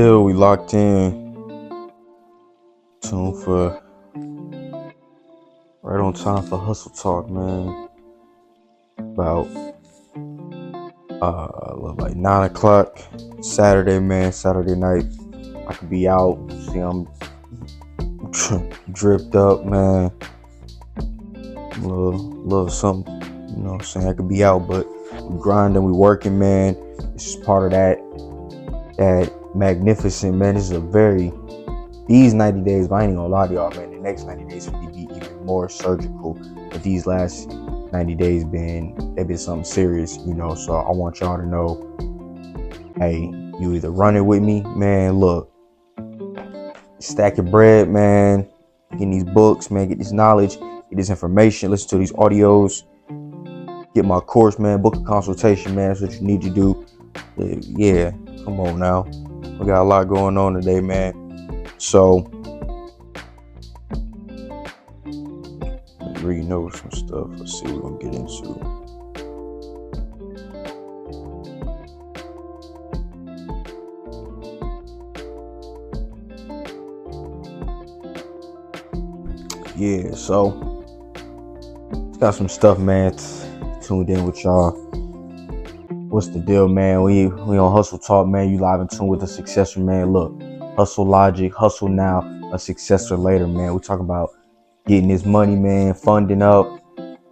Still, we locked in. Tuned for right on time for Hustle Talk, man. About like 9 o'clock Saturday, man. Saturday night. I could be out. See, I'm dripped up, man. A little something. You know what I'm saying? I could be out, but we grinding, we working, man. This is part of that magnificent, man. This is these 90 days, but I ain't gonna lie to y'all, man. The next 90 days will be even more surgical. But these last 90 days they've been something serious, you know. So I want y'all to know, hey, you either run it with me, man. Look, stack your bread, man. Getting these books, man. Get this knowledge, get this information. Listen to these audios. Get my course, man. Book a consultation, man. That's what you need to do. Yeah, come on now. We got a lot going on today, man. So, reading over some stuff. Let's see what we're gonna get into. Yeah, so got some stuff, man. Tuned in with y'all. What's the deal, man? We on Hustle Talk, man. You live in tune with the successor, man. Look, hustle logic, hustle now, a successor later, man. We talking about getting this money, man, funding up,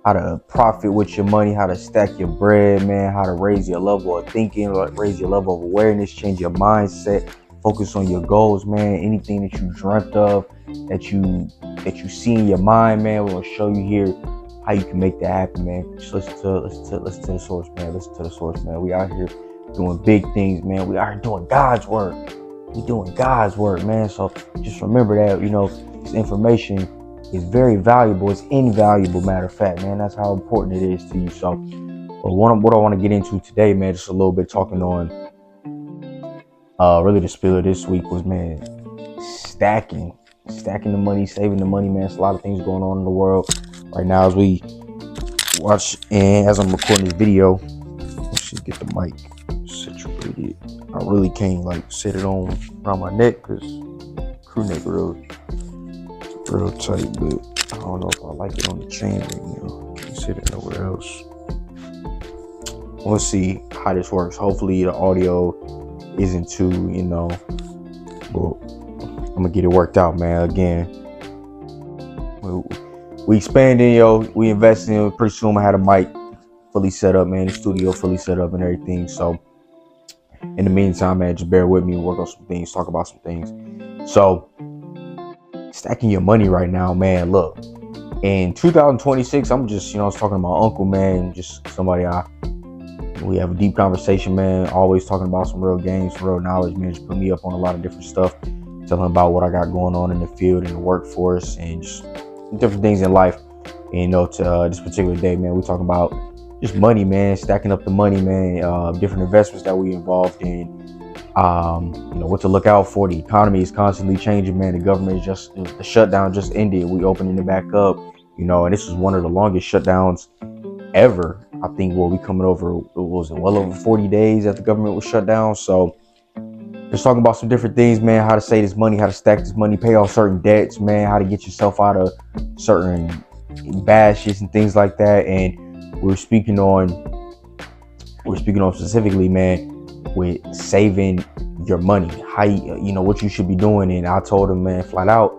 how to profit with your money, how to stack your bread, man, how to raise your level of thinking, raise your level of awareness, change your mindset, focus on your goals, man. Anything that you dreamt of, that you see in your mind, man, we're gonna show you here how you can make that happen, man. Just listen to the source, man. Listen to the source, man. We out here doing big things, man. We out here doing God's work. We doing God's work, man. So just remember that, you know, this information is very valuable. It's invaluable, matter of fact, man. That's how important it is to you. So, but what I want to get into today, man, just a little bit talking on, really the spiel of this week was, man, stacking the money, saving the money, man. There's a lot of things going on in the world right now as we watch, and as I'm recording this video, let's just get the mic situated. I really can't sit it on around my neck because crew neck real tight, but I don't know if I like it on the chain right now. Can't sit it nowhere else. Let's see how this works. Hopefully the audio isn't too, but I'm gonna get it worked out, man. Again, we expanding, we investing. Pretty soon I had a mic fully set up, man. The studio fully set up and everything. So in the meantime, man, just bear with me, work on some things, talk about some things. So stacking your money right now, man. Look, in 2026, I'm just, I was talking to my uncle, man, just somebody we have a deep conversation, man. Always talking about some real games, some real knowledge, man. Just put me up on a lot of different stuff, telling about what I got going on in the field, in the workforce, and just different things in life. And to this particular day, man, we talking about just money, man, stacking up the money, man, different investments that we involved in, what to look out for. The economy is constantly changing, man. The government the shutdown just ended. We opening it back up, and this was one of the longest shutdowns ever. I think we coming over, was it well over 40 days that the government was shut down. So just talking about some different things, man, how to save this money, how to stack this money, pay off certain debts, man, how to get yourself out of certain bad shits and things like that. And we're speaking on specifically, man, with saving your money, how what you should be doing. And I told him, man, flat out,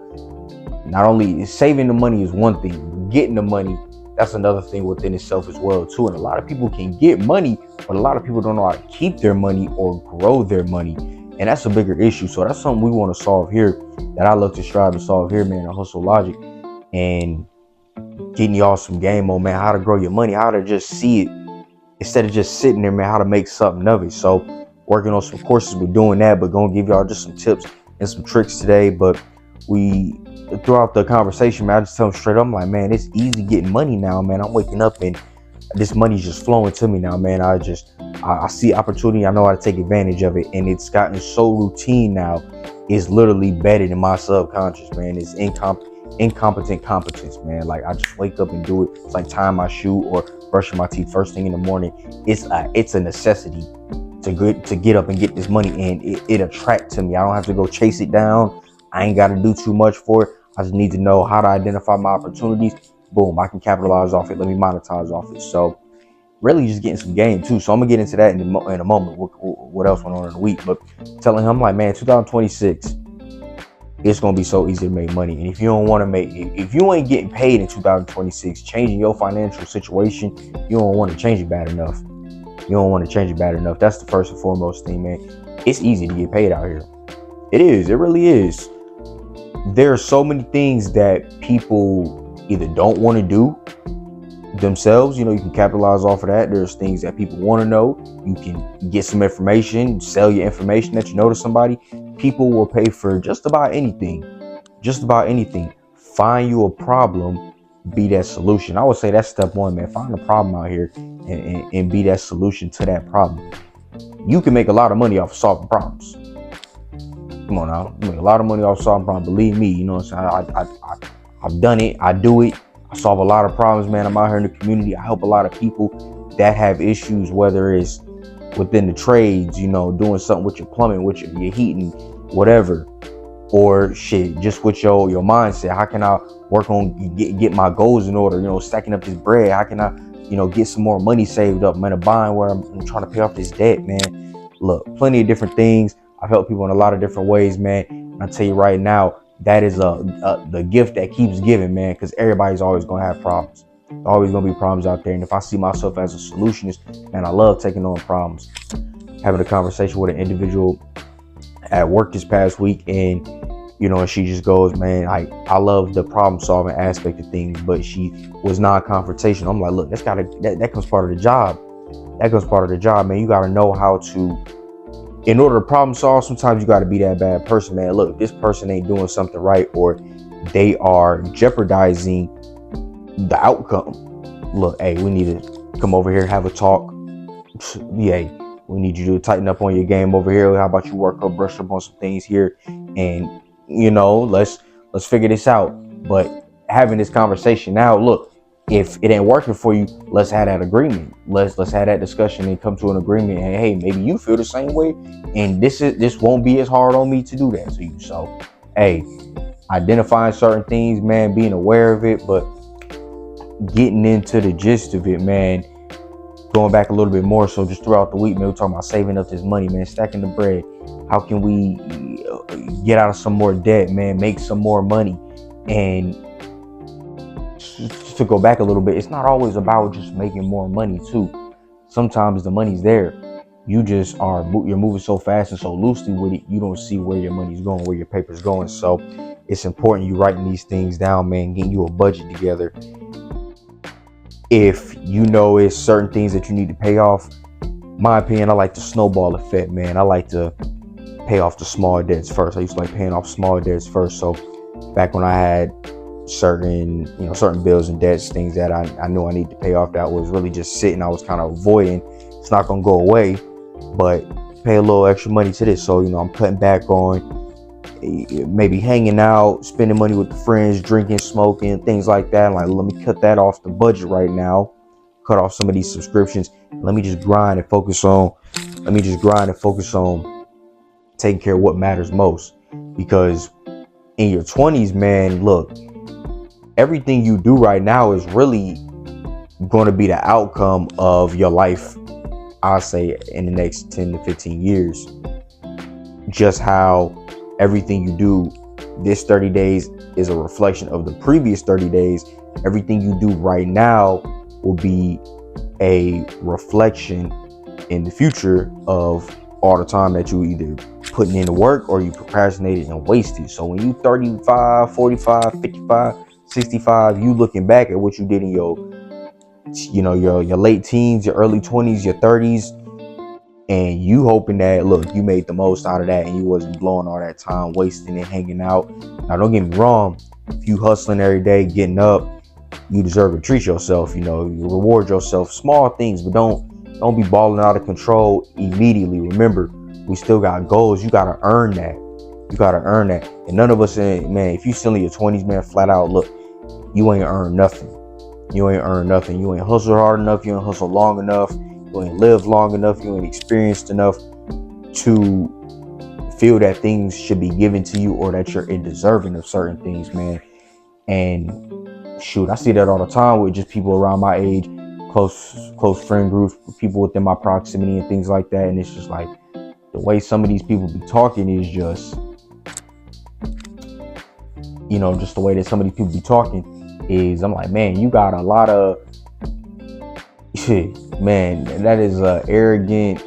not only saving the money is one thing, getting the money, that's another thing within itself as well too. And a lot of people can get money, but a lot of people don't know how to keep their money or grow their money. And that's a bigger issue. So that's something we want to solve here, that I love to strive to solve here, man, at Hustle Logic. And getting y'all some game on, man, how to grow your money, how to just see it instead of just sitting there, man, how to make something of it. So working on some courses, we're doing that, but gonna give y'all just some tips and some tricks today. But throughout the conversation, man, I just tell them straight up, I'm like, man, it's easy getting money now, man. I'm waking up and this money's just flowing to me now, man. I see opportunity. I know how to take advantage of it. And it's gotten so routine now. It's literally bedded in my subconscious, man. It's incompetent competence, man. Like, I just wake up and do it. It's like tying my shoe or brushing my teeth first thing in the morning. It's a necessity. to get up and get this money, and it attract to me. I don't have to go chase it down. I ain't got to do too much for it. I just need to know how to identify my opportunities. Boom, I can capitalize off it. Let me monetize off it. So really just getting some game too. So I'm gonna get into that in a moment. What else went on in the week? But telling him like, man, 2026, it's gonna be so easy to make money. And if you don't want to if you ain't getting paid in 2026, changing your financial situation, you don't want to change it bad enough. You don't want to change it bad enough. That's the first and foremost thing, man. It's easy to get paid out here. It is. It really is. There are so many things that people either don't want to do themselves. You can capitalize off of that. There's things that people want to know. You can get some information, sell your information that you know to somebody. People will pay for just about anything. Just about anything. Find you a problem, be that solution. I would say that's step one, man. Find a problem out here and be that solution to that problem. You can make a lot of money off of solving problems. Come on now. You make a lot of money off solving problems. Believe me, you know what I'm saying? I've done it. I do it. I solve a lot of problems, man. I'm out here in the community. I help a lot of people that have issues, whether it's within the trades, doing something with your plumbing, with your heating, whatever, or shit, just with your mindset. How can I work on get my goals in order? Stacking up this bread. How can I, get some more money saved up? I'm in a bind where I'm trying to pay off this debt, man. Look, plenty of different things. I've helped people in a lot of different ways, man. And I tell you right now, that is the gift that keeps giving, man, because everybody's always going to have problems. There's always going to be problems out there. And if I see myself as a solutionist, man, I love taking on problems. Having a conversation with an individual at work this past week, and, and she just goes, man, I love the problem solving aspect of things, but she was non-confrontational. I'm like, look, that comes part of the job. That comes part of the job, man. You got to know how to, in order to problem solve, sometimes you got to be that bad person, man. Look, this person ain't doing something right, or they are jeopardizing the outcome. Look, hey, we need to come over here, have a talk. Yeah, we need you to tighten up on your game over here. How about you work up, brush up on some things here, and let's figure this out. But having this conversation now, look, if it ain't working for you, let's have that agreement. Let's have that discussion and come to an agreement. And hey, maybe you feel the same way, and this won't be as hard on me to do that to you. So, hey, identifying certain things, man, being aware of it, but getting into the gist of it, man. Going back a little bit more, so just throughout the week, man, we're talking about saving up this money, man, stacking the bread. How can we get out of some more debt, man, make some more money? And just to go back a little bit, it's not always about just making more money too. Sometimes the money's there. You're moving so fast and so loosely with it, you don't see where your money's going, where your paper's going. So it's important you writing these things down, man, getting you a budget together. If it's certain things that you need to pay off, my opinion, I like the snowball effect, man. I like to pay off the small debts first. I used to like paying off small debts first. So back when I had certain bills and debts, things that I knew I needed to pay off, that was really just sitting, I was kind of avoiding. It's not going to go away, but pay a little extra money to this. So, I'm cutting back on maybe hanging out, spending money with the friends, drinking, smoking, things like that. Like, let me cut that off the budget right now, cut off some of these subscriptions. Let me just grind and focus on taking care of what matters most. Because in your 20s, man, look, everything you do right now is really going to be the outcome of your life, I'll say, in the next 10 to 15 years. Just how everything you do this 30 days is a reflection of the previous 30 days. Everything you do right now will be a reflection in the future of all the time that you either putting into work or you procrastinated and wasted. So when you 35, 45, 55, 65, you looking back at what you did in your late teens, your early 20s, your 30s, and you hoping that, look, you made the most out of that and you wasn't blowing all that time wasting and hanging out. Now, don't get me wrong. If you hustling every day, getting up, you deserve to treat yourself. You reward yourself. Small things, but don't be balling out of control immediately. Remember, we still got goals. You got to earn that. And none of us, man, if you still in your 20s, man, flat out, look, you ain't earned nothing. You ain't hustled hard enough. You ain't hustled long enough. You ain't lived long enough. You ain't experienced enough to feel that things should be given to you or that you're deserving of certain things, man. And shoot, I see that all the time with just people around my age, close friend groups, people within my proximity and things like that. And it's just like the way some of these people be talking is just, just the way that some of these people be talking is, I'm like, man, you got a lot of shit, man. That is a arrogant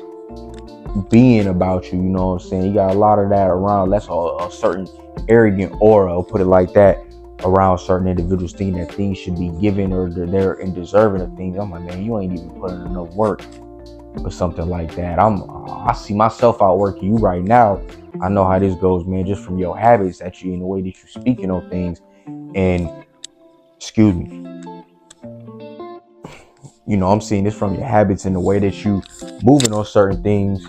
being about you. You know what I'm saying? You got a lot of that around. That's a certain arrogant aura, I'll put it like that, around certain individuals, thinking that things should be given or they're deserving of things. I'm like, man, you ain't even putting enough work for something like that. I see myself outworking you right now. I know how this goes, man, just from your habits, actually, in the way that you're speaking on things. And excuse me, I'm seeing this from your habits and the way that you moving on certain things.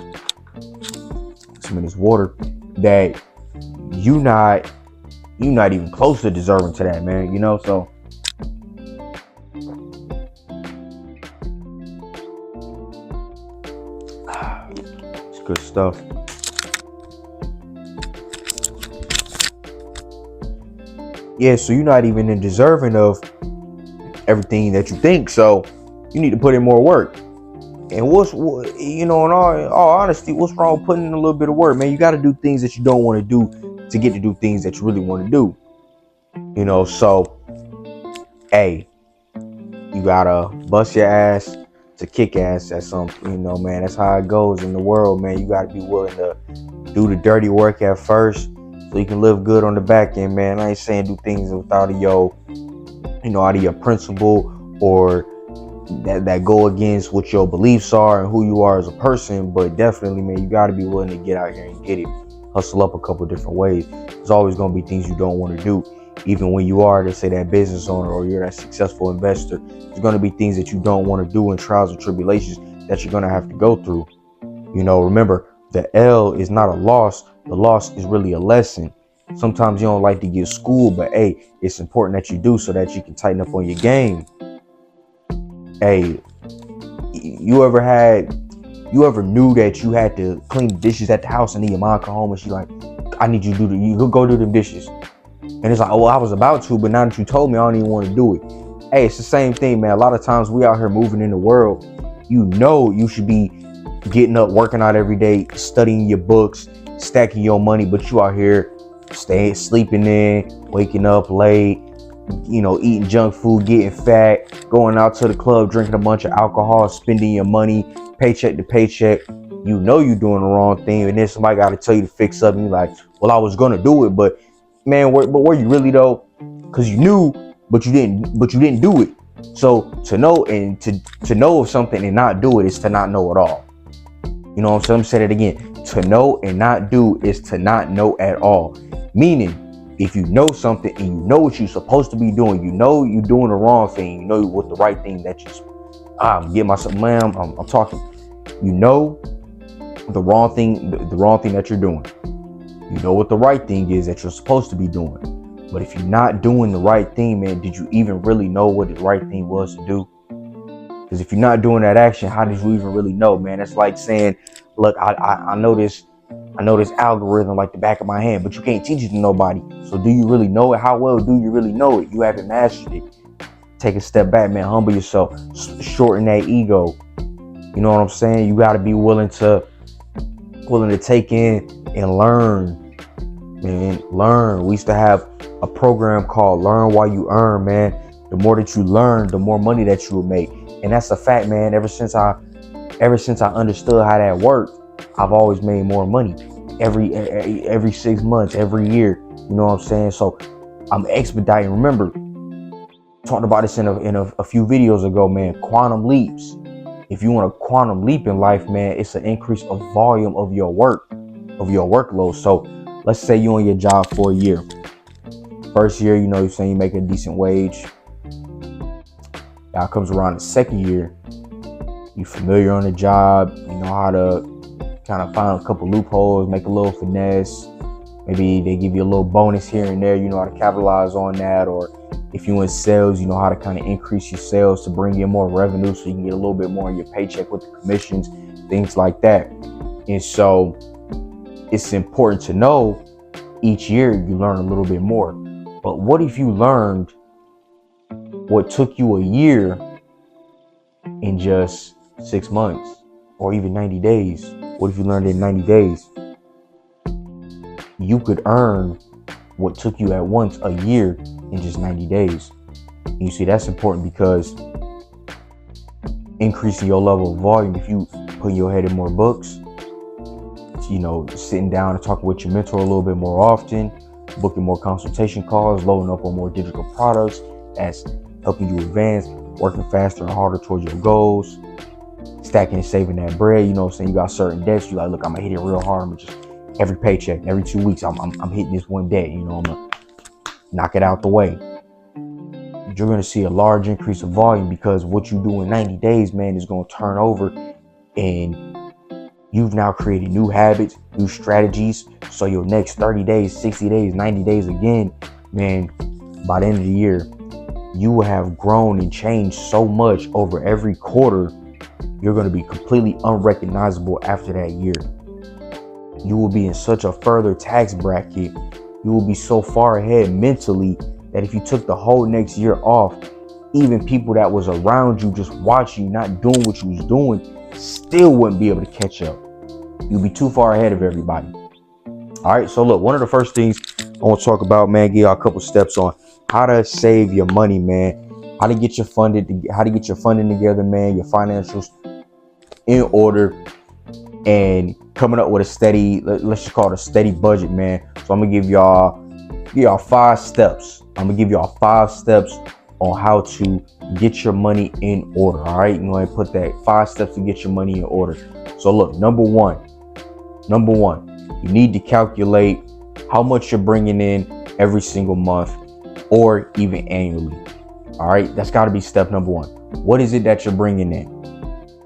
Some of this water, that you not even close to deserving to that, man. So it's good stuff. Yeah, so you're not even deserving of everything that you think. So you need to put in more work. And in all honesty, what's wrong with putting in a little bit of work, man? You got to do things that you don't want to do to get to do things that you really want to do. So, hey, you gotta bust your ass to kick ass at something, man. That's how it goes in the world, man. You gotta be willing to do the dirty work at first so you can live good on the back end, man. I ain't saying do things out of your principle or that go against what your beliefs are and who you are as a person, but definitely, man, you got to be willing to get out here and get it. Hustle up a couple different ways. There's always going to be things you don't want to do. Even when you are, let's say, that business owner or you're that successful investor, there's going to be things that you don't want to do and trials and tribulations that you're going to have to go through. Remember, the L is not a loss. The loss is really a lesson. Sometimes you don't like to get schooled, but hey, it's important that you do so that you can tighten up on your game. Hey, you ever knew that you had to clean the dishes at the house and then your mom come home and she's like, I need you to you go do them dishes. And it's like, oh, well, I was about to, but now that you told me, I don't even want to do it. Hey, it's the same thing, man. A lot of times we out here moving in the world, you should be getting up, working out every day, studying your books, stacking your money, but you out here sleeping in, waking up late, eating junk food, getting fat, going out to the club, drinking a bunch of alcohol, spending your money, paycheck to paycheck. You're doing the wrong thing, and then somebody got to tell you to fix up, and you're like, well, I was gonna do it, but man, were you really though? Because you knew, but you didn't do it. So to know and to know of something and not do it is to not know at all. You know what I'm saying? I'm saying it again. To know and not do is to not know at all. Meaning, if you know something and you know what you're supposed to be doing, you're doing the wrong thing, you know what the right thing that get myself, man, I'm talking. The wrong thing that you're doing. You know what the right thing is that you're supposed to be doing. But if you're not doing the right thing, man, did you even really know what the right thing was to do? Because if you're not doing that action, how did you even really know, man? It's like saying, look, I know this algorithm like the back of my hand, but you can't teach it to nobody. So do you really know it? How well do you really know it? You haven't mastered it. Take a step back, man. Humble yourself. Shorten that ego. You know what I'm saying? You got to be willing to take in and learn. Man, learn. We used to have a program called Learn While You Earn, man. The more that you learn, the more money that you will make. And that's a fact, man. Ever since I understood how that worked, I've always made more money every 6 months, every year. You know what I'm saying? So I'm expediting. Remember, talked about this in a few videos ago, man. Quantum leaps. If you want a quantum leap in life, man, it's an increase of volume of your work, of your workload. So let's say you're on your job for a year. First year, you're saying you make a decent wage. Now comes around the second year, you're familiar on the job, you know how to kind of find a couple loopholes, make a little finesse, Maybe they give you a little bonus here and there. You know how to capitalize on that. Or if you in sales, you know how to kind of increase your sales to bring in more revenue so you can get a little bit more in your paycheck with the commissions, things like that. And so it's important to know each year you learn a little bit more. But what if you learned what took you a year in just 6 months or even 90 days? What if you learned in 90 days? You could earn what took you at once a year in just 90 days. And you see, that's important because increasing your level of volume, if you put your head in more books, you know, sitting down and talking with your mentor a little bit more often, booking more consultation calls, loading up on more digital products that's helping you advance, working faster and harder towards your goals, stacking and saving that bread. You know what I'm saying? You got certain debts. You like, look, I'm gonna hit it real hard. I'm gonna just every paycheck, every 2 weeks, I'm hitting this one debt. You know, I'm gonna knock it out the way. You're gonna see a large increase of volume because what you do in 90 days, man, is gonna turn over, and you've now created new habits, new strategies. So your next 30 days, 60 days, 90 days again, man, by the end of the year, you will have grown and changed so much over every quarter. You're going to be completely unrecognizable after that year. You will be in such a further tax bracket. You will be so far ahead mentally that if you took the whole next year off, even people that was around you just watching you, not doing what you was doing, still wouldn't be able to catch up. You'll be too far ahead of everybody. All right, so look, one of the first things I want to talk about, man, give y'all a couple steps on how to save your money, man. How to get your funding together, man, your financials in order, and coming up with a steady, let's just call it a steady budget, man. So I'm gonna give y'all 5 steps. I'm gonna give y'all 5 steps on how to get your money in order. All right, you're going to put that 5 steps to get your money in order. So look, number one, you need to calculate how much you're bringing in every single month or even annually. All right, that's got to be step number 1. What is it that you're bringing in?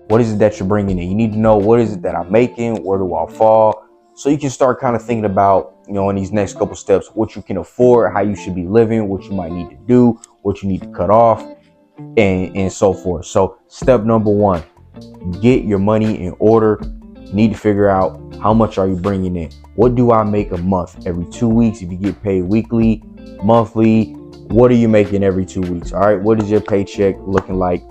What is it that you're bringing in? You need to know, what is it that I'm making? Where do I fall? So you can start kind of thinking about, you know, in these next couple steps, what you can afford, how you should be living, what you might need to do, what you need to cut off, and so forth. So step number 1, get your money in order. You need to figure out, how much are you bringing in? What do I make a month? Every 2 weeks, if you get paid weekly, monthly, what are you making every 2 weeks? All right, what is your paycheck looking like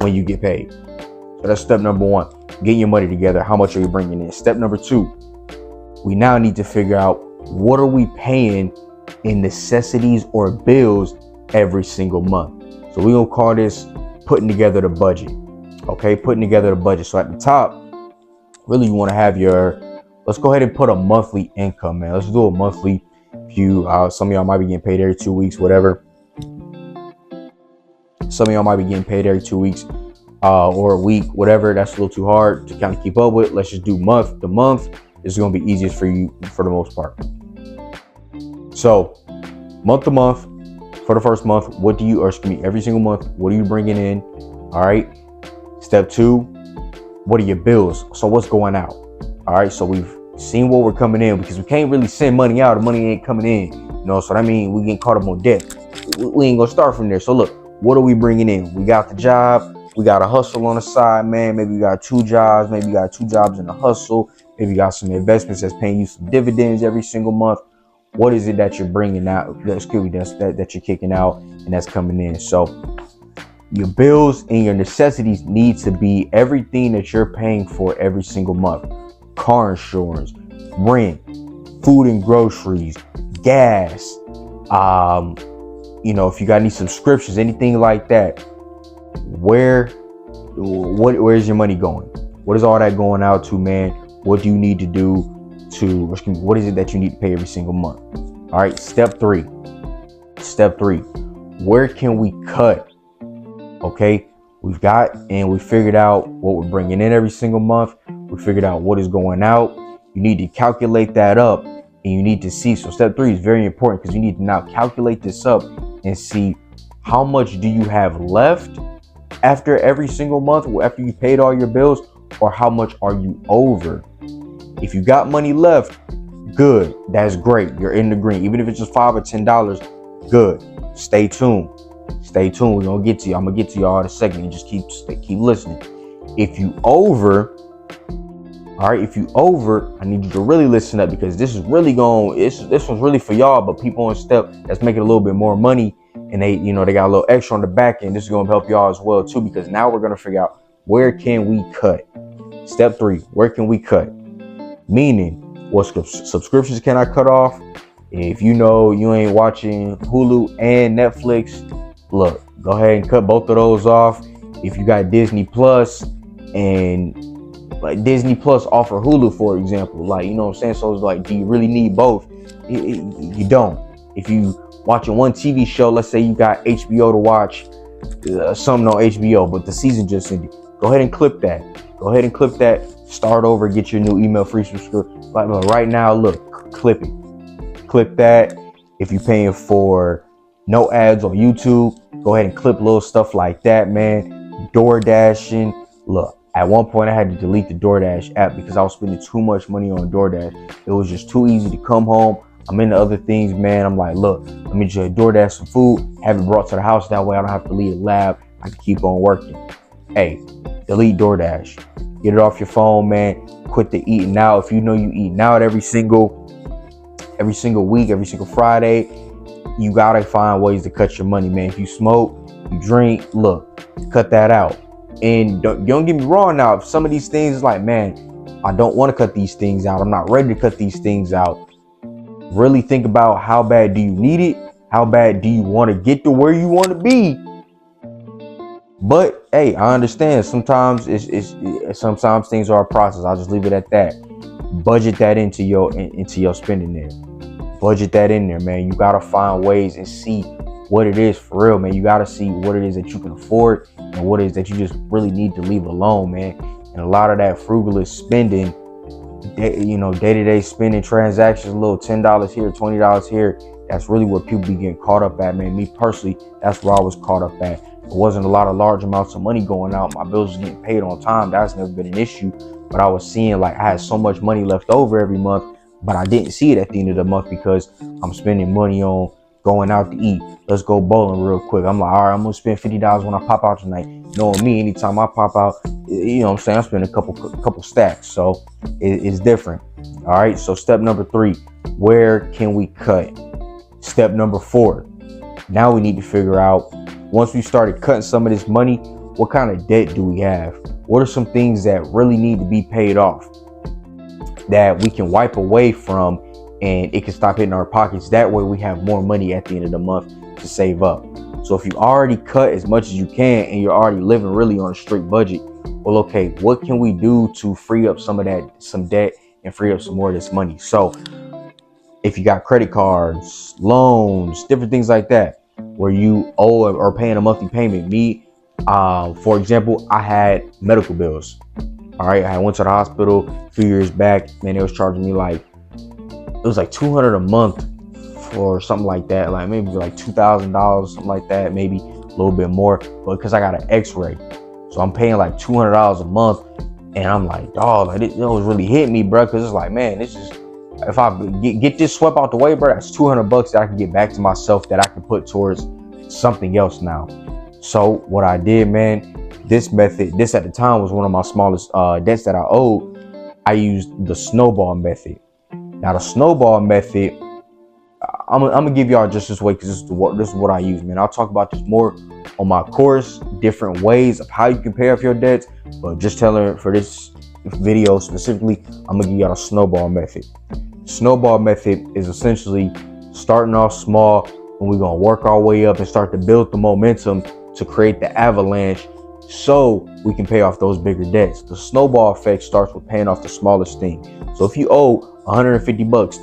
when you get paid? So that's step number 1, getting your money together. How much are you bringing in? Step number 2, we now need to figure out, what are we paying in necessities or bills every single month? So we're gonna call this putting together the budget. Okay, putting together the budget. So at the top, really you want to have let's go ahead and put a monthly income, man. Let's do a monthly view. Some of y'all might be getting paid every 2 weeks, whatever. Some of y'all might be getting paid every 2 weeks or a week, whatever. That's a little too hard to kind of keep up with. Let's just do month to month. This is going to be easiest for you for the most part. So month to month, for the first month, every single month, what are you bringing in? All right. Step 2, what are your bills? So what's going out? All right. So we've seen what we're coming in, because we can't really send money out if money ain't coming in. You know, so that means we getting caught up on debt. We ain't going to start from there. So look, what are we bringing in? We got the job. We got a hustle on the side, man. Maybe you got 2 jobs. Maybe you got 2 jobs in a hustle. Maybe you got some investments that's paying you some dividends every single month. What is it that you're bringing out? That you're kicking out and that's coming in. So your bills and your necessities need to be everything that you're paying for every single month. Car insurance, rent, food and groceries, gas. You know, if you got any subscriptions, anything like that. Where's your money going? What is all that going out to, man? What do you need to do what is it that you need to pay every single month? All right, step 3, where can we cut? Okay, we figured out what we're bringing in every single month. We figured out what is going out. You need to calculate that up, and you need to see. So step 3 is very important, because you need to now calculate this up and see, how much do you have left after every single month, after you paid all your bills, or how much are you over? If you got money left, good. That's great. You're in the green. Even if it's just $5 or $10, good. Stay tuned. Stay tuned. We're gonna get to you. I'm gonna get to y'all in a second. And just keep listening. If you over, all right. If you over, I need you to really listen up, because this is really this one's really for y'all. But people on Step that's making a little bit more money, and they got a little extra on the back end. This is gonna help y'all as well too, because now we're gonna figure out where can we cut. Step 3, where can we cut? Meaning, what subscriptions can I cut off? If you know you ain't watching Hulu and Netflix, look, go ahead and cut both of those off. If you got Disney Plus, and like Disney Plus offer Hulu, for example, like, you know what I'm saying? So it's like, do you really need both? You don't. If you watching one TV show, let's say you got HBO to watch something on HBO, but the season just ended, go ahead and clip that. Go ahead and clip that. Start over, get your new email free subscription. But right now, look, clip it. Clip that. If you're paying for no ads on YouTube, go ahead and clip little stuff like that, man. DoorDashing. Look, at one point I had to delete the DoorDash app because I was spending too much money on DoorDash. It was just too easy to come home. I'm into other things, man. I'm like, look, let me just DoorDash some food, have it brought to the house. That way I don't have to leave the lab. I can keep on working. Hey, delete DoorDash. Get it off your phone, man. Quit the eating out. If you know you eating out every single week, every single Friday, you gotta find ways to cut your money, man. If you smoke, you drink, look, cut that out. And don't get me wrong now. If some of these things is like, man, I don't want to cut these things out. I'm not ready to cut these things out. Really think about, how bad do you need it? How bad do you want to get to where you want to be? But hey, I understand. Sometimes sometimes things are a process. I'll just leave it at that. Budget that into your spending there. Budget that in there, man. You gotta find ways and see what it is for real, man. You gotta see what it is that you can afford and what it is that you just really need to leave alone, man. And a lot of that frugalist spending, day-to-day spending transactions, a little $10 here, $20 here. That's really where people be getting caught up at, man. Me personally, that's where I was caught up at. It wasn't a lot of large amounts of money going out. My bills was getting paid on time. That's never been an issue. But I was seeing like I had so much money left over every month, but I didn't see it at the end of the month because I'm spending money on going out to eat. Let's go bowling real quick. I'm like, all right, I'm gonna spend $50 when I pop out tonight. Knowing me, anytime I pop out, you know what I'm saying, I'm spending a couple stacks. So it's different. All right. So step number 3, where can we cut? Step number 4. Now we need to figure out, once we started cutting some of this money, what kind of debt do we have? What are some things that really need to be paid off that we can wipe away from, and it can stop hitting our pockets? That way we have more money at the end of the month to save up. So if you already cut as much as you can and you're already living really on a strict budget, well, okay, what can we do to free up some debt and free up some more of this money? So if you got credit cards, loans, different things like that, where you owe or paying a monthly payment. Me, for example, I had medical bills. All right, I went to the hospital a few years back. Man, they was charging me it was like $200 a month for something like that. Like maybe like $2,000, something like that, maybe a little bit more. But because I got an X-ray, so I'm paying like $200 a month, and I'm like, dog, like it was really hitting me, bro. Because it's like, man, this is, if I get this swept out the way, bro, that's $200 that I can get back to myself that I can put towards something else now. So what I did, man, this at the time was one of my smallest debts that I owed. I used the snowball method. Now the snowball method, I'm gonna give y'all just this way, because this is what I use, man. I'll talk about this more on my course, different ways of how you can pay off your debts. But just telling for this video specifically, I'm gonna give y'all a snowball method. Snowball method is essentially starting off small, and we're gonna work our way up and start to build the momentum to create the avalanche, so we can pay off those bigger debts. The snowball effect starts with paying off the smallest thing. So if you owe $150,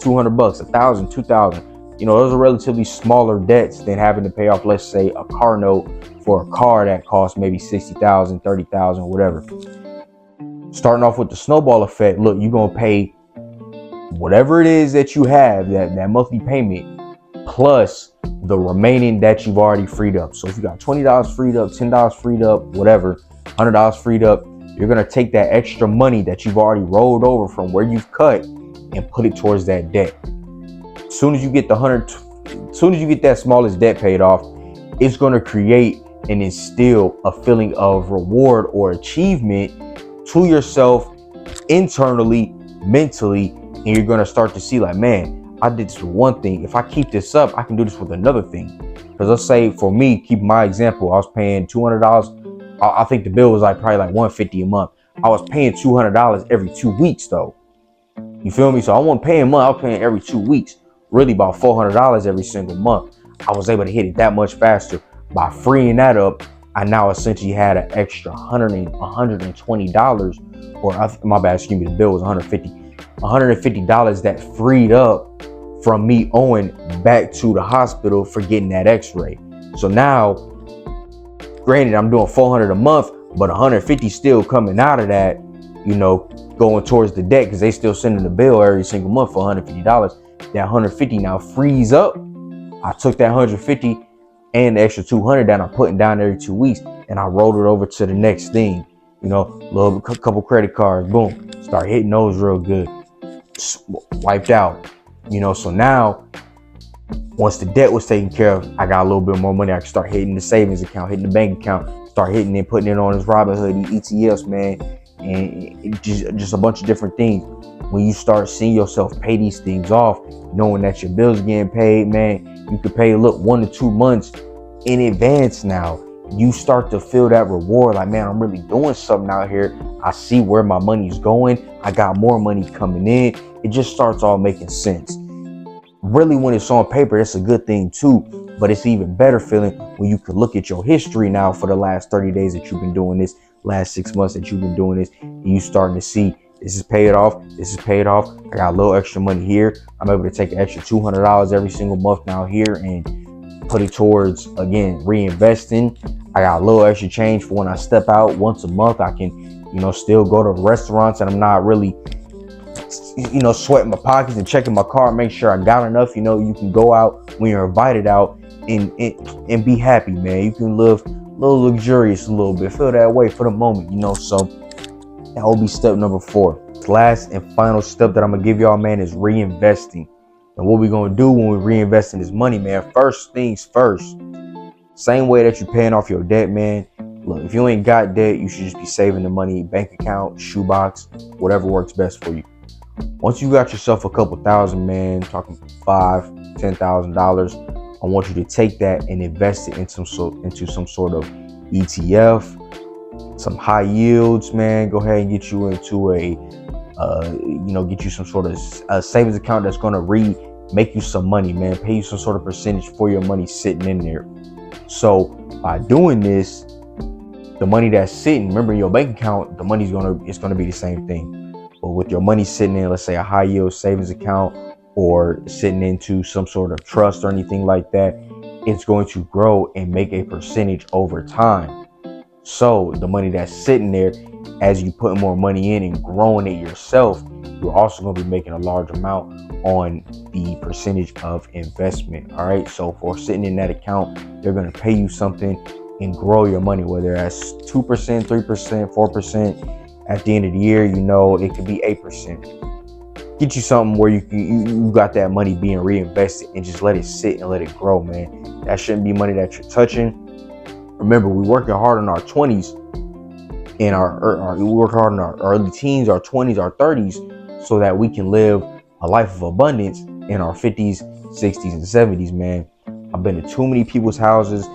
$200, $1,000, $2,000, those are relatively smaller debts than having to pay off, let's say, a car note for a car that costs maybe $60,000, $30,000, whatever. Starting off with the snowball effect, look, you're gonna pay whatever it is that you have, that monthly payment, plus the remaining that you've already freed up. So if you got $20 freed up, $10 freed up, whatever, $100 freed up, you're going to take that extra money that you've already rolled over from where you've cut, and put it towards that debt. As soon as you get that smallest debt paid off, it's going to create and instill a feeling of reward or achievement to yourself internally, mentally, and you're going to start to see like, man, I did this with one thing. If I keep this up, I can do this with another thing. Because let's say for me, keep my example, I was paying $200. I think the bill was probably like $150 a month. I was paying $200 every 2 weeks though. You feel me? So I wasn't paying month, I was paying every 2 weeks. Really about $400 every single month. I was able to hit it that much faster. By freeing that up, I now essentially had an extra $120, or my bad, excuse me, the bill was $150 that freed up from me owing back to the hospital for getting that x-ray. So now, granted, I'm doing $400 a month, but $150 still coming out of that, going towards the debt, because they still sending the bill every single month for $150. That $150 now frees up. I took that $150 and the extra $200 that I'm putting down every 2 weeks, and I rolled it over to the next thing. Couple credit cards, boom, start hitting those real good. Wiped out. So now, once the debt was taken care of, I got a little bit more money. I can start hitting the savings account, hitting the bank account, start hitting it, putting it on this Robinhood, ETFs, man, and just a bunch of different things. When you start seeing yourself pay these things off, knowing that your bills getting paid, man, you could pay 1 to 2 months in advance now. You start to feel that reward, like, man, I'm really doing something out here. I see where my money's going. I got more money coming in. It just starts all making sense. Really, when it's on paper, that's a good thing too, but it's even better feeling when you could look at your history now for the last 30 days that you've been doing this, last 6 months that you've been doing this, and you starting to see this is paid off. This is paid off. I got a little extra money here. I'm able to take an extra $200 every single month now here and put it towards, again, reinvesting. I got a little extra change for when I step out once a month. I can, still go to restaurants, and I'm not really, sweating my pockets and checking my car, make sure I got enough. You can go out when you're invited out and be happy, man. You can live a little luxurious a little bit, feel that way for the moment, so that will be step number 4. Last and final step that I'm gonna give y'all, man, is reinvesting. And what we're gonna do when we reinvest in this money, man, first things first, same way that you're paying off your debt, man. Look, if you ain't got debt, you should just be saving the money, bank account, shoebox, whatever works best for you. Once you got yourself a couple thousand, man, talking $5,000, $10,000, I want you to take that and invest it into some sort of ETF, some high yields, man. Go ahead and get you into get you some sort of savings account that's going to make you some money, man. Pay you some sort of percentage for your money sitting in there. So by doing this, the money that's sitting, remember, in your bank account, the money's it's gonna be the same thing. But with your money sitting in, let's say, a high yield savings account, or sitting into some sort of trust or anything like that, it's going to grow and make a percentage over time. So the money that's sitting there, as you put more money in and growing it yourself, you're also going to be making a large amount on the percentage of investment. All right. So for sitting in that account, they're going to pay you something and grow your money, whether that's 2%, 3%, 4%. At the end of the year, it could be 8%. Get you something where you got that money being reinvested, and just let it sit and let it grow, man. That shouldn't be money that you're touching. Remember, we're working hard in our 20s, and we work hard in our early teens, our 20s, our 30s, so that we can live a life of abundance in our 50s, 60s, and 70s, man. I've been to too many people's houses,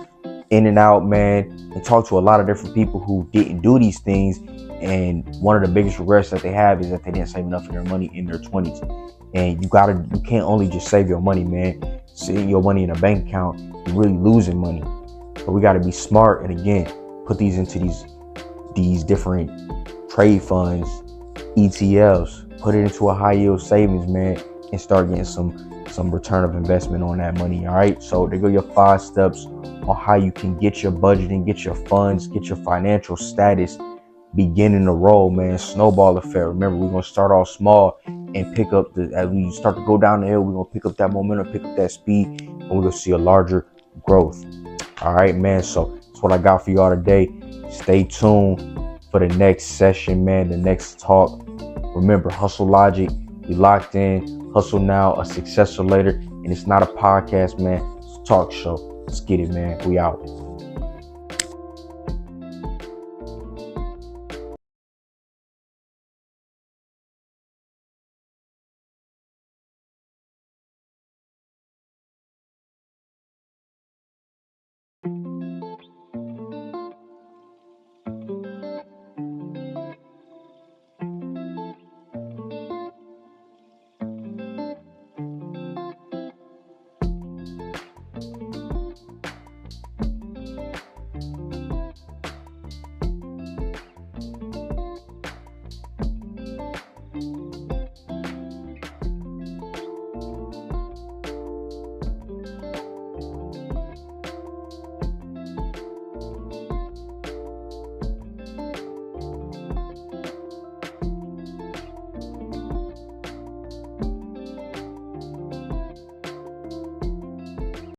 in and out, man, and talked to a lot of different people who didn't do these things. And one of the biggest regrets that they have is that they didn't save enough of their money in their 20s. And you can't only just save your money, man. Sitting your money in a bank account, you're really losing money. So we got to be smart, and again, put these into these different trade funds, ETFs, put it into a high yield savings, man, and start getting some return of investment on that money. All right. So there go your 5 steps on how you can get your budgeting, get your funds, get your financial status beginning to roll, man. Snowball effect. Remember, we're going to start off small and pick up as we start to go down the hill, we're going to pick up that momentum, pick up that speed, and we're going to see a larger growth. All right, man. So that's what I got for y'all today. Stay tuned for the next session, man, the next talk. Remember, Hustle Logic We locked in. Hustle now, a successor later. And it's not a podcast, man. It's a talk show. Let's get it, man. We out.